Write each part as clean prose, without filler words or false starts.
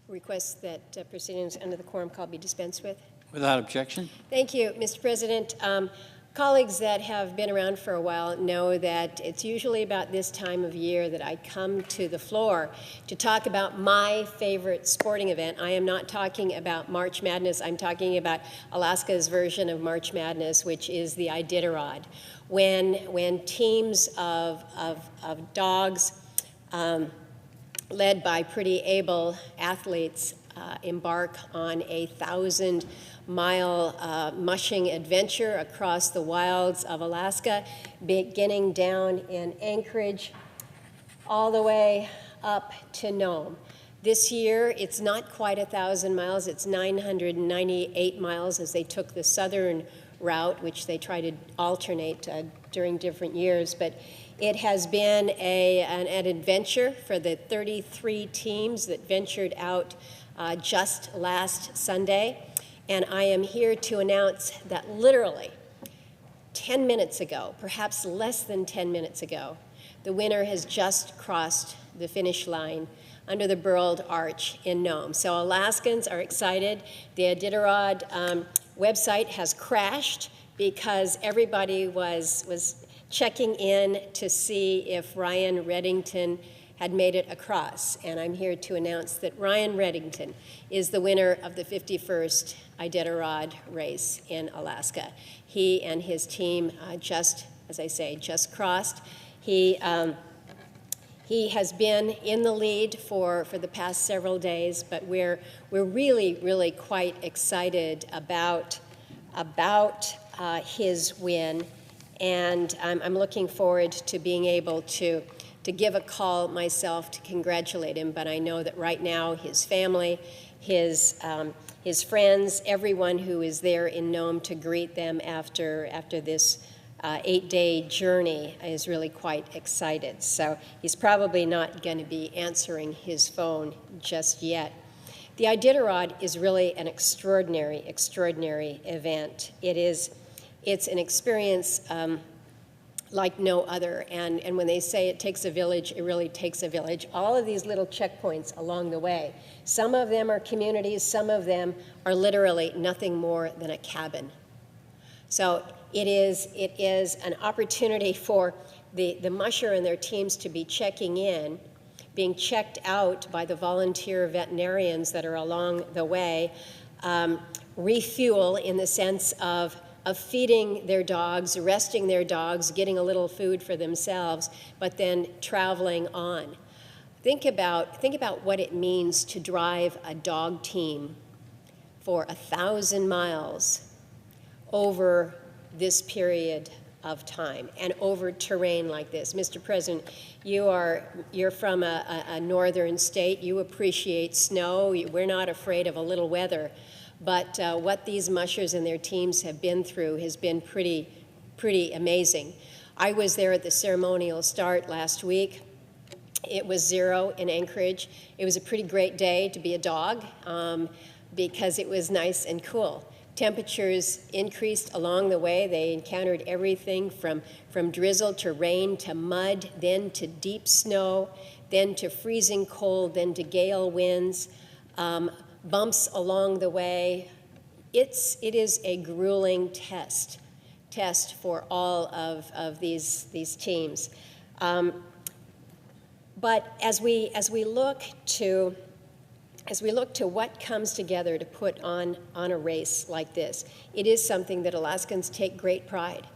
request that proceedings under the quorum call be dispensed with. Without objection. Thank you, Mr. President. Colleagues that have been around for a while know that it's usually about this time of year that I come to the floor to talk about my favorite sporting event. I am not talking about March Madness. I'm talking about Alaska's version of March Madness, which is the Iditarod. When teams of dogs led by pretty able athletes embark on a 1,000-mile mushing adventure across the wilds of Alaska, beginning down in Anchorage all the way up to Nome. This year, it's not quite 1,000 miles. It's 998 miles as they took the southern route, which they try to alternate during different years. But it has been an adventure for the 33 teams that ventured out just last Sunday. And I am here to announce that literally 10 minutes ago, perhaps less than 10 minutes ago, the winner has just crossed the finish line under the Burled Arch in Nome. So Alaskans are excited. The Iditarod website has crashed because everybody was checking in to see if Ryan Reddington had made it across. And I'm here to announce that Ryan Reddington is the winner of the 51st Iditarod race in Alaska. He and his team just, as I say, just crossed. He has been in the lead for the past several days, but we're really quite excited about his win, and I'm looking forward to being able to give a call myself to congratulate him. But I know that right now his family, his friends, everyone who is there in Nome to greet them after this 8-day journey is really quite excited. So he's probably not going to be answering his phone just yet. The Iditarod is really an extraordinary event. It's an experience like no other. And when they say it takes a village, it really takes a village. All of these little checkpoints along the way, some of them are communities, some of them are literally nothing more than a cabin. So it is an opportunity for the musher and their teams to be checking in, being checked out by the volunteer veterinarians that are along the way, refuel in the sense of feeding their dogs, resting their dogs, getting a little food for themselves, but then traveling on. Think about what it means to drive a dog team for 1,000 miles over this period of time and over terrain like this. Mr. President, you're from a northern state. You appreciate snow. We're not afraid of a little weather. But what these mushers and their teams have been through has been pretty amazing. I was there at the ceremonial start last week. It was 0 in Anchorage. It was a pretty great day to be a dog because it was nice and cool. Temperatures increased along the way. They encountered everything from drizzle to rain to mud, then to deep snow, then to freezing cold, then to gale winds. Bumps along the way. It is a grueling test for all of these teams. But as we look to what comes together to put on a race like this, it is something that Alaskans take great pride.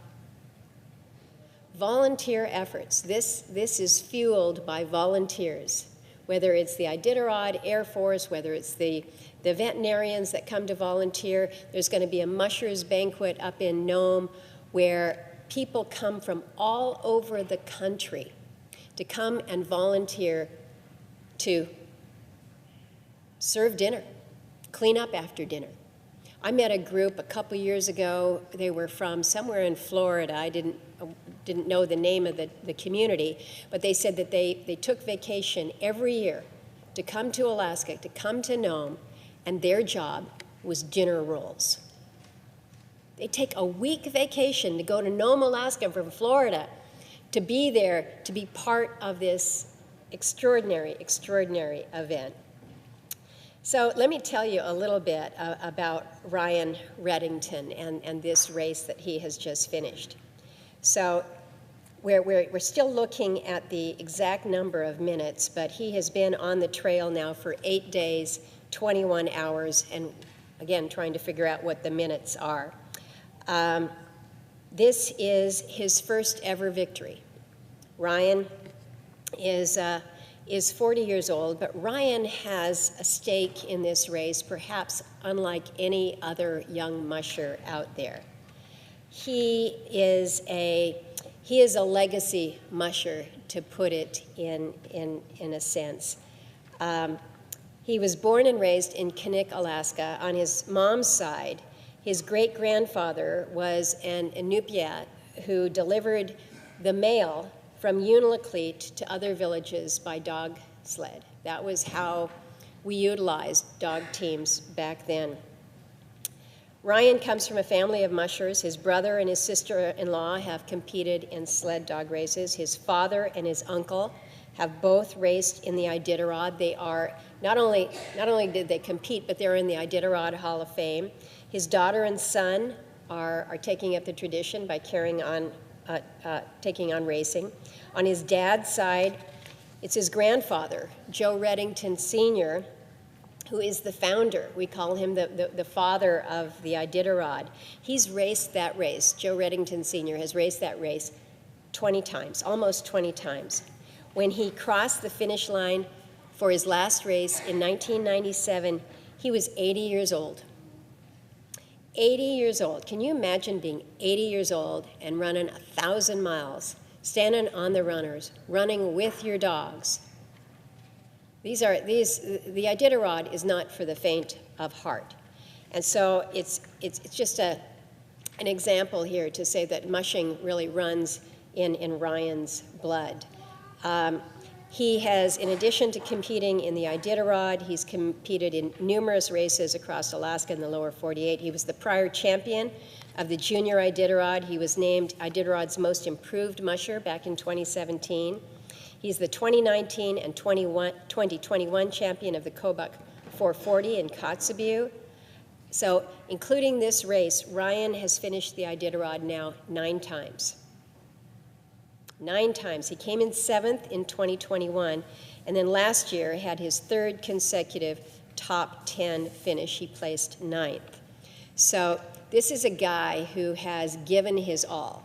Volunteer efforts. This is fueled by volunteers. Whether it's the Iditarod Air Force, whether it's the veterinarians that come to volunteer. There's going to be a mushers banquet up in Nome where people come from all over the country to come and volunteer to serve dinner, clean up after dinner. I met a group a couple years ago. They were from somewhere in Florida. I didn't know the name of the community, but they said that they took vacation every year to come to Alaska, to come to Nome, and their job was dinner rolls. They take a week vacation to go to Nome, Alaska from Florida to be there, to be part of this extraordinary event. So let me tell you a little bit about Ryan Reddington and this race that he has just finished. So we're still looking at the exact number of minutes, but he has been on the trail now for 8 days, 21 hours, and again, trying to figure out what the minutes are. This is his first ever victory. Ryan is 40 years old, but Ryan has a stake in this race, perhaps unlike any other young musher out there. He is a legacy musher, to put it in a sense. He was born and raised in Knik, Alaska. On his mom's side, his great-grandfather was an Inupiat who delivered the mail from Unalakleet to other villages by dog sled. That was how we utilized dog teams back then. Ryan comes from a family of mushers. His brother and his sister-in-law have competed in sled dog races. His father and his uncle have both raced in the Iditarod. They are, not only did they compete, but they're in the Iditarod Hall of Fame. His daughter and son are taking up the tradition by carrying on taking on racing. On his dad's side, it's his grandfather, Joe Reddington Sr., who is the founder. We call him the father of the Iditarod. He's raced that race. Joe Reddington Sr. has raced that race 20 times, almost 20 times. When he crossed the finish line for his last race in 1997, he was 80 years old. 80 years old. Can you imagine being 80 years old and running 1,000 miles, standing on the runners, running with your dogs? The Iditarod is not for the faint of heart. And so it's just an example here to say that mushing really runs in Ryan's blood. He has, in addition to competing in the Iditarod, he's competed in numerous races across Alaska and the lower 48. He was the prior champion of the junior Iditarod. He was named Iditarod's most improved musher back in 2017. He's the 2019 and 2021 champion of the Kobuk 440 in Kotzebue. So, including this race, Ryan has finished the Iditarod now 9 times. 9 times. He came in 7th in 2021, and then last year had his 3rd consecutive top 10 finish. He placed 9th. So this is a guy who has given his all,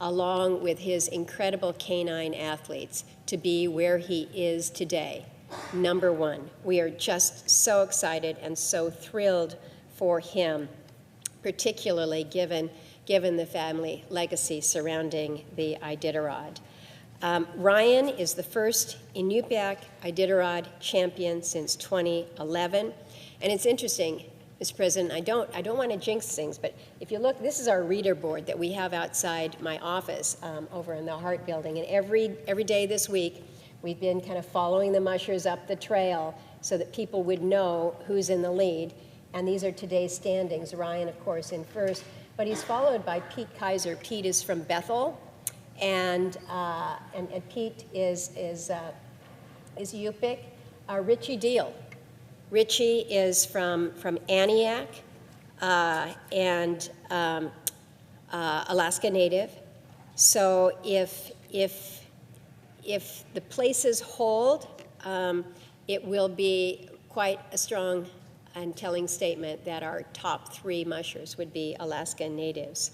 along with his incredible canine athletes, to be where he is today, number 1. We are just so excited and so thrilled for him, particularly given the family legacy surrounding the Iditarod. Ryan is the first Inupiaq Iditarod champion since 2011. And it's interesting, Mr. President, I don't want to jinx things, but if you look, this is our reader board that we have outside my office over in the Hart Building. And every day this week, we've been kind of following the mushers up the trail so that people would know who's in the lead. And these are today's standings. Ryan, of course, in first. But he's followed by Pete Kaiser. Pete is from Bethel, and Pete is Yupik. Richie Deal. Richie is from Aniak and Alaska Native. So if the places hold, it will be quite a strong and telling statement that our top 3 mushers would be Alaska Natives.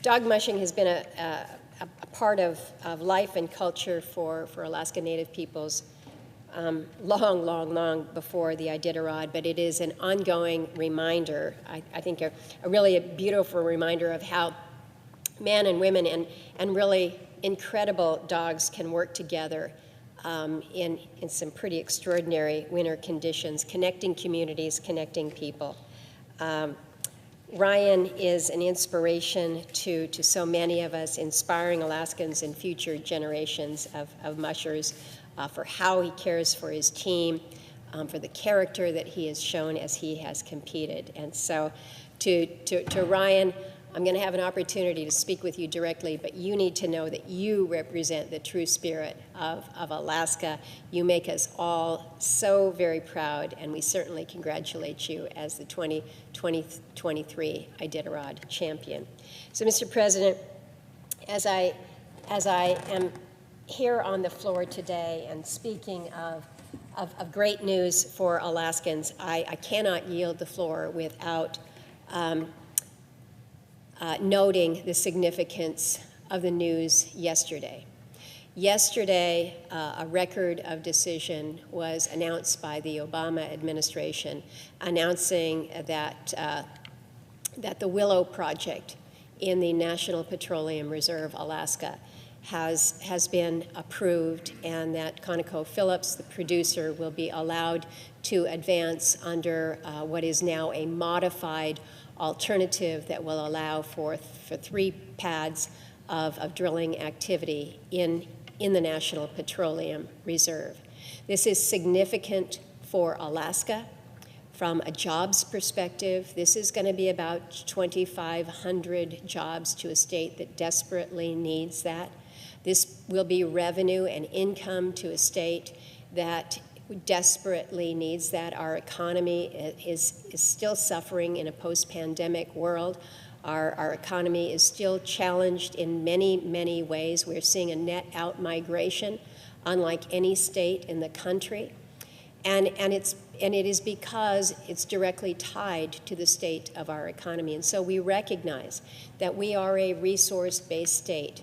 Dog mushing has been a part of life and culture for Alaska Native peoples long before the Iditarod, but it is an ongoing reminder, I think a really beautiful reminder of how men and women and really incredible dogs can work together in some pretty extraordinary winter conditions, connecting communities, connecting people. Ryan is an inspiration to so many of us, inspiring Alaskans and future generations of mushers for how he cares for his team, for the character that he has shown as he has competed. And so to Ryan, I'm going to have an opportunity to speak with you directly, but you need to know that you represent the true spirit of Alaska. You make us all so very proud, and we certainly congratulate you as the 2023 Iditarod champion. So, Mr. President, as I am here on the floor today and speaking of great news for Alaskans, I cannot yield the floor without noting the significance of the news yesterday. Yesterday, a record of decision was announced by the Obama administration, announcing that the Willow Project in the National Petroleum Reserve, Alaska, has been approved, and that ConocoPhillips, the producer, will be allowed to advance under what is now a modified alternative that will allow for 3 pads of drilling activity in the National Petroleum Reserve. This is significant for Alaska. From a jobs perspective, this is going to be about 2,500 jobs to a state that desperately needs that. This will be revenue and income to a state that desperately needs that. Our economy is still suffering in a post-pandemic world. Our economy is still challenged in many, many ways. We're seeing a net out migration, unlike any state in the country. And it is because it's directly tied to the state of our economy. And so we recognize that we are a resource-based state.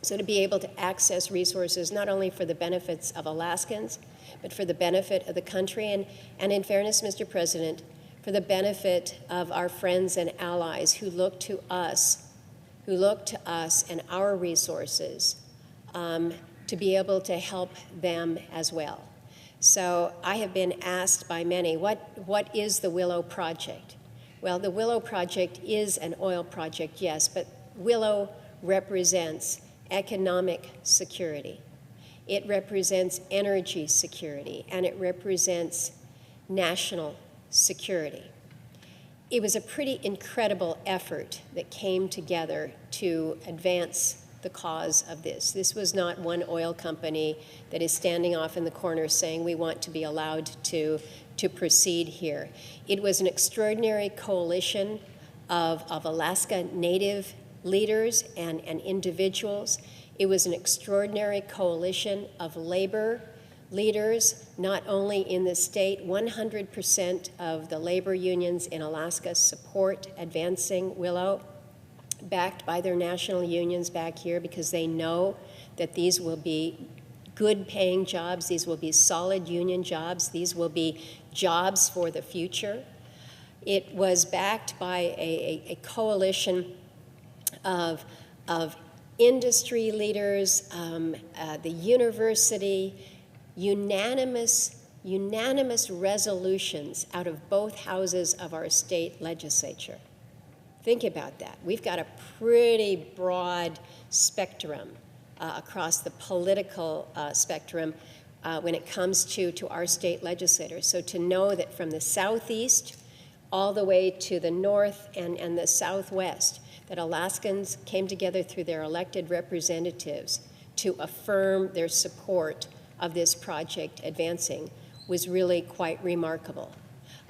So to be able to access resources not only for the benefits of Alaskans, but for the benefit of the country, and in fairness, Mr. President, for the benefit of our friends and allies who look to us and our resources to be able to help them as well. So I have been asked by many, what is the Willow Project? Well, the Willow Project is an oil project, yes, but Willow represents economic security. It represents energy security, and it represents national security. It was a pretty incredible effort that came together to advance the cause of this. This was not one oil company that is standing off in the corner saying we want to be allowed to proceed here. It was an extraordinary coalition of Alaska Native leaders and individuals. It was an extraordinary coalition of labor leaders, not only in the state. 100% of the labor unions in Alaska support advancing Willow, backed by their national unions back here, because they know that these will be good paying jobs, these will be solid union jobs, these will be jobs for the future. It was backed by a coalition of industry leaders, the university, unanimous resolutions out of both houses of our state legislature. Think about that. We've got a pretty broad spectrum across the political spectrum when it comes to our state legislators. So to know that from the southeast all the way to the north and the southwest, that Alaskans came together through their elected representatives to affirm their support of this project advancing was really quite remarkable.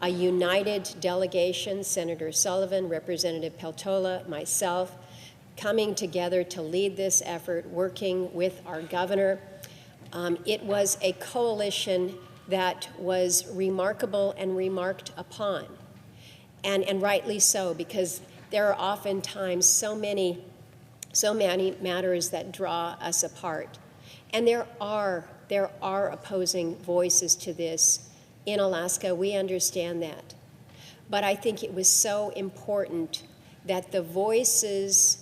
A united delegation, Senator Sullivan, Representative Peltola, myself, coming together to lead this effort, working with our governor. It was a coalition that was remarkable and remarked upon, and rightly so, because there are oftentimes so many matters that draw us apart. And there are opposing voices to this in Alaska. We understand that. But I think it was so important that the voices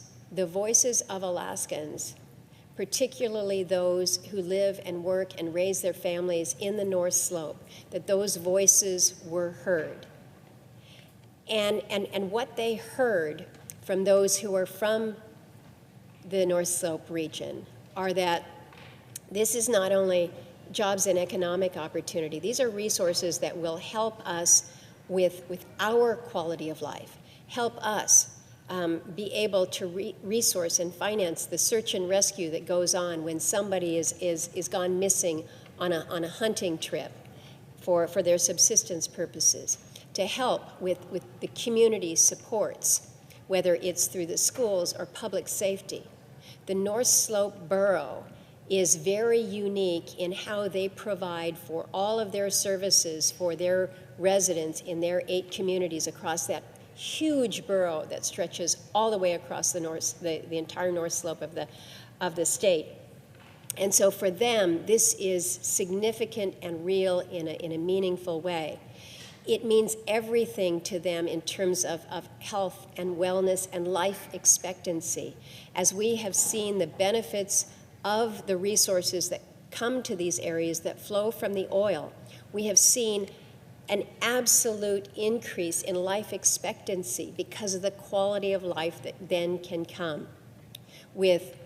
of Alaskans, particularly those who live and work and raise their families in the North Slope, that those voices were heard. And what they heard from those who are from the North Slope region are that this is not only jobs and economic opportunity, these are resources that will help us with our quality of life, help us be able to resource and finance the search and rescue that goes on when somebody is gone missing on a hunting trip for their subsistence purposes, to help with the community supports, whether it's through the schools or public safety. The North Slope Borough is very unique in how they provide for all of their services for their residents in their 8 communities across that huge borough that stretches all the way across the entire North Slope of the state. And so for them, this is significant and real in a meaningful way. It means everything to them in terms of health and wellness and life expectancy. As we have seen the benefits of the resources that come to these areas that flow from the oil, we have seen an absolute increase in life expectancy because of the quality of life that then can come with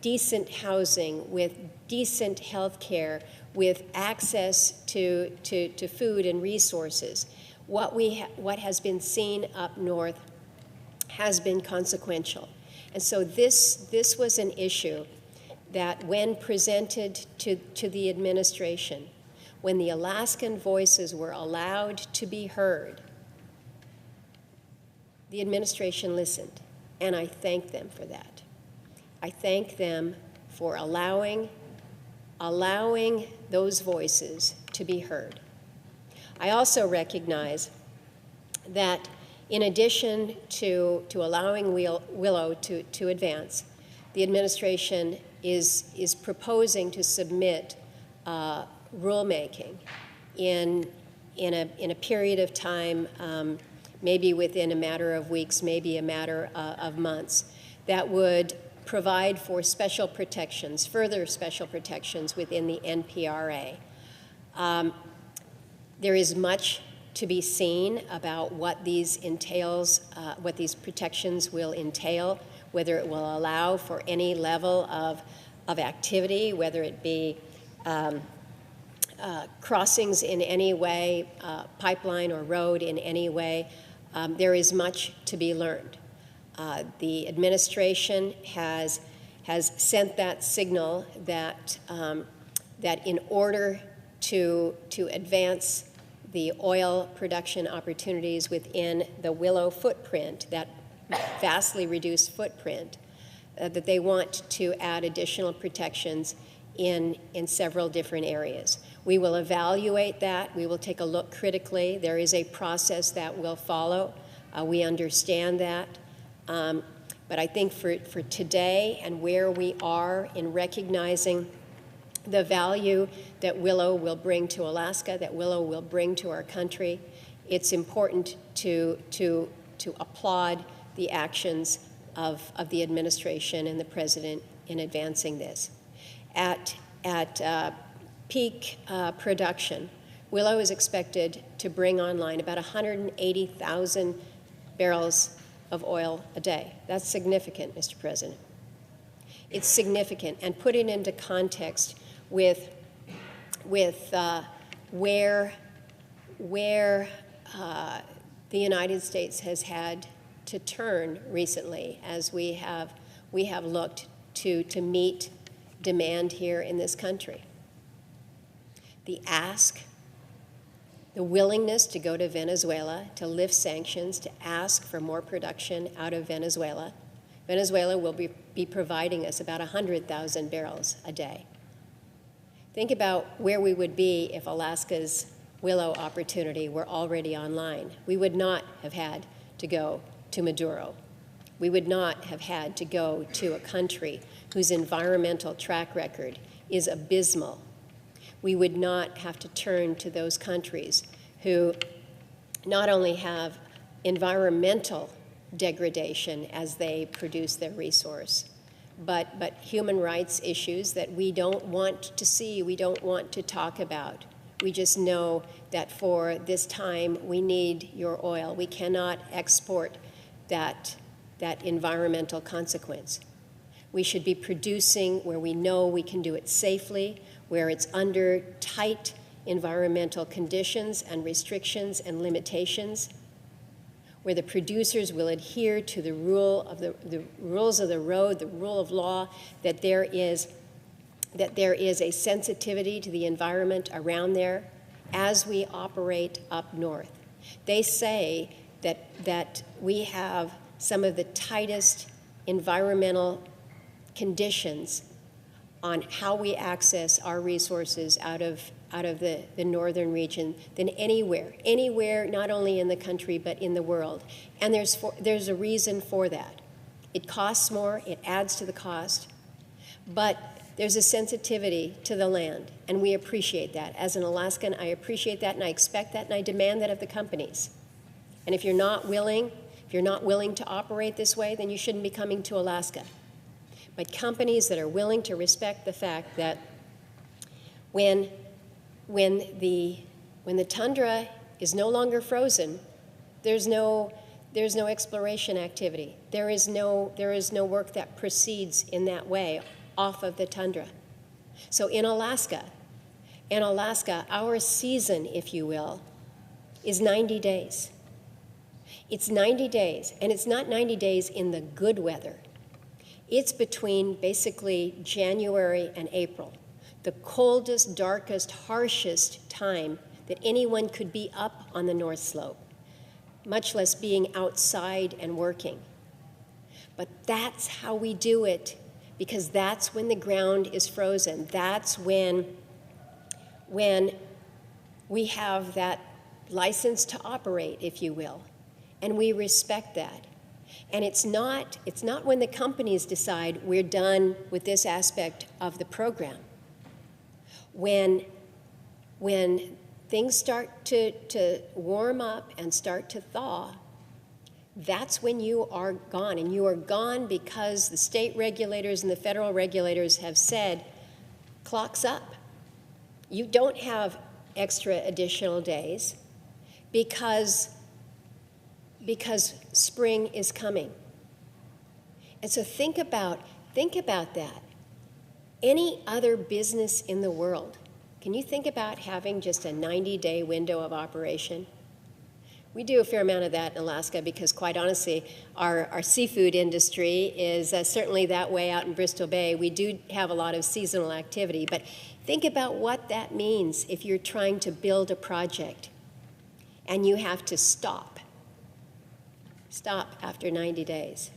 decent housing, with decent health care, with access to food and resources. What has been seen up north has been consequential. And so this was an issue that when presented to the administration, when the Alaskan voices were allowed to be heard, the administration listened, and I thank them for that. I thank them for allowing those voices to be heard. I also recognize that in addition to allowing Willow to advance, the administration is proposing to submit rulemaking in a period of time, maybe within a matter of weeks, maybe a matter of months, that would provide for special protections, further special protections within the NPRA. There is much to be seen about what these entails, what these protections will entail, whether it will allow for any level of activity, whether it be crossings in any way, pipeline or road in any way. There is much to be learned. The administration has sent that signal that in order to advance the oil production opportunities within the Willow footprint, that vastly reduced footprint, that they want to add additional protections in several different areas. We will evaluate that. We will take a look critically. There is a process that will follow. We understand that. But I think for today and where we are in recognizing the value that Willow will bring to Alaska, that Willow will bring to our country, it's important to applaud the actions of the administration and the president in advancing this. At peak production, Willow is expected to bring online about 180,000 barrels of oil a day. That's significant, Mr. President. It's significant, and put it into context with where the United States has had to turn recently as we have looked to meet demand here in this country. The ask, the willingness to go to Venezuela, to lift sanctions, to ask for more production out of Venezuela. Venezuela will be providing us about 100,000 barrels a day. Think about where we would be if Alaska's Willow opportunity were already online. We would not have had to go to Maduro. We would not have had to go to a country whose environmental track record is abysmal. We would not have to turn to those countries who not only have environmental degradation as they produce their resource, but human rights issues that we don't want to see, we don't want to talk about. We just know that for this time, we need your oil. We cannot export that environmental consequence. We should be producing where we know we can do it safely, where it's under tight environmental conditions and restrictions and limitations, where the producers will adhere to the rules of the road, the rule of law, that there is a sensitivity to the environment around there as we operate up north. They say that we have some of the tightest environmental conditions on how we access our resources out of the northern region than anywhere, not only in the country but in the world. And there's a reason for that. It costs more, it adds to the cost, but there's a sensitivity to the land, and we appreciate that. As an Alaskan, I appreciate that, and I expect that, and I demand that of the companies. And if you're not willing to operate this way, then you shouldn't be coming to Alaska. But companies that are willing to respect the fact that when the tundra is no longer frozen, there's no exploration activity. There is no work that proceeds in that way off of the tundra. So in Alaska, our season, if you will, is 90 days. It's 90 days, and it's not 90 days in the good weather. It's between basically January and April, the coldest, darkest, harshest time that anyone could be up on the North Slope, much less being outside and working. But that's how we do it, because that's when the ground is frozen. That's when we have that license to operate, if you will, and we respect that. And it's not when the companies decide we're done with this aspect of the program. When things start to warm up and start to thaw, that's when you are gone. And you are gone because the state regulators and the federal regulators have said, clock's up. You don't have extra additional days because spring is coming. And so think about that. Any other business in the world, can you think about having just a 90-day window of operation? We do a fair amount of that in Alaska because, quite honestly, our seafood industry is certainly that way out in Bristol Bay. We do have a lot of seasonal activity, but think about what that means if you're trying to build a project and you have to stop after 90 days.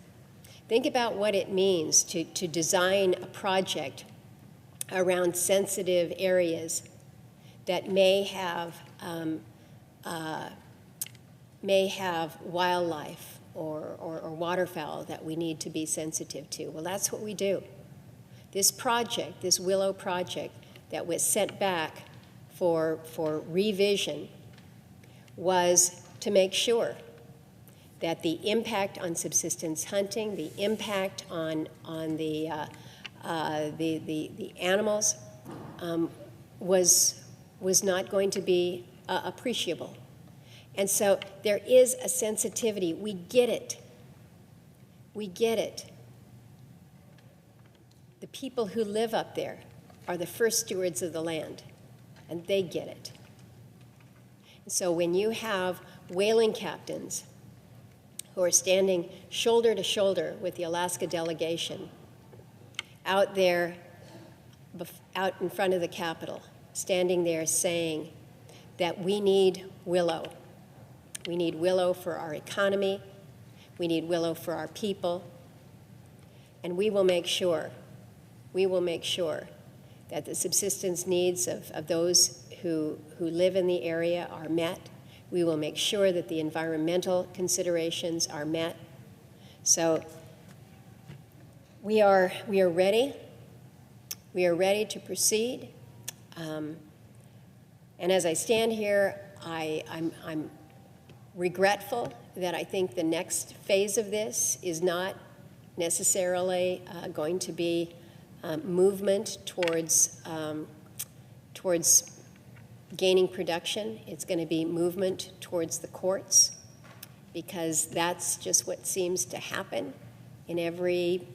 Think about what it means to design a project around sensitive areas that may have wildlife or waterfowl that we need to be sensitive to. Well, that's what we do. This project, this Willow Project that was sent back for revision was to make sure that the impact on subsistence hunting, the impact on the animals was not going to be appreciable. And so there is a sensitivity. We get it. We get it. The people who live up there are the first stewards of the land, and they get it. And so when you have whaling captains who are standing shoulder to shoulder with the Alaska delegation out there, out in front of the Capitol, standing there saying that we need Willow. We need Willow for our economy. We need Willow for our people. And we will make sure that the subsistence needs of those who live in the area are met. We will make sure that the environmental considerations are met. So we are ready. We are ready to proceed. And as I stand here, I'm regretful that I think the next phase of this is not necessarily going to be movement towards gaining production. It's going to be movement towards the courts, because that's just what seems to happen in every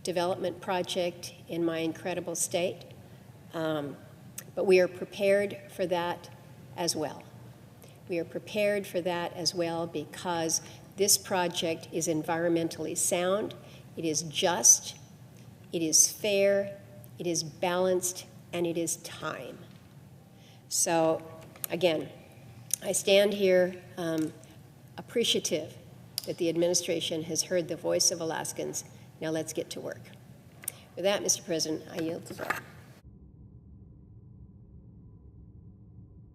development project in my incredible state. But we are prepared for that as well. We are prepared for that as well because This project is environmentally sound, it is just, it is fair, it is balanced, and it is time. So, again, I stand here appreciative that the administration has heard the voice of Alaskans. Now let's get to work. With that, Mr. President, I yield the floor.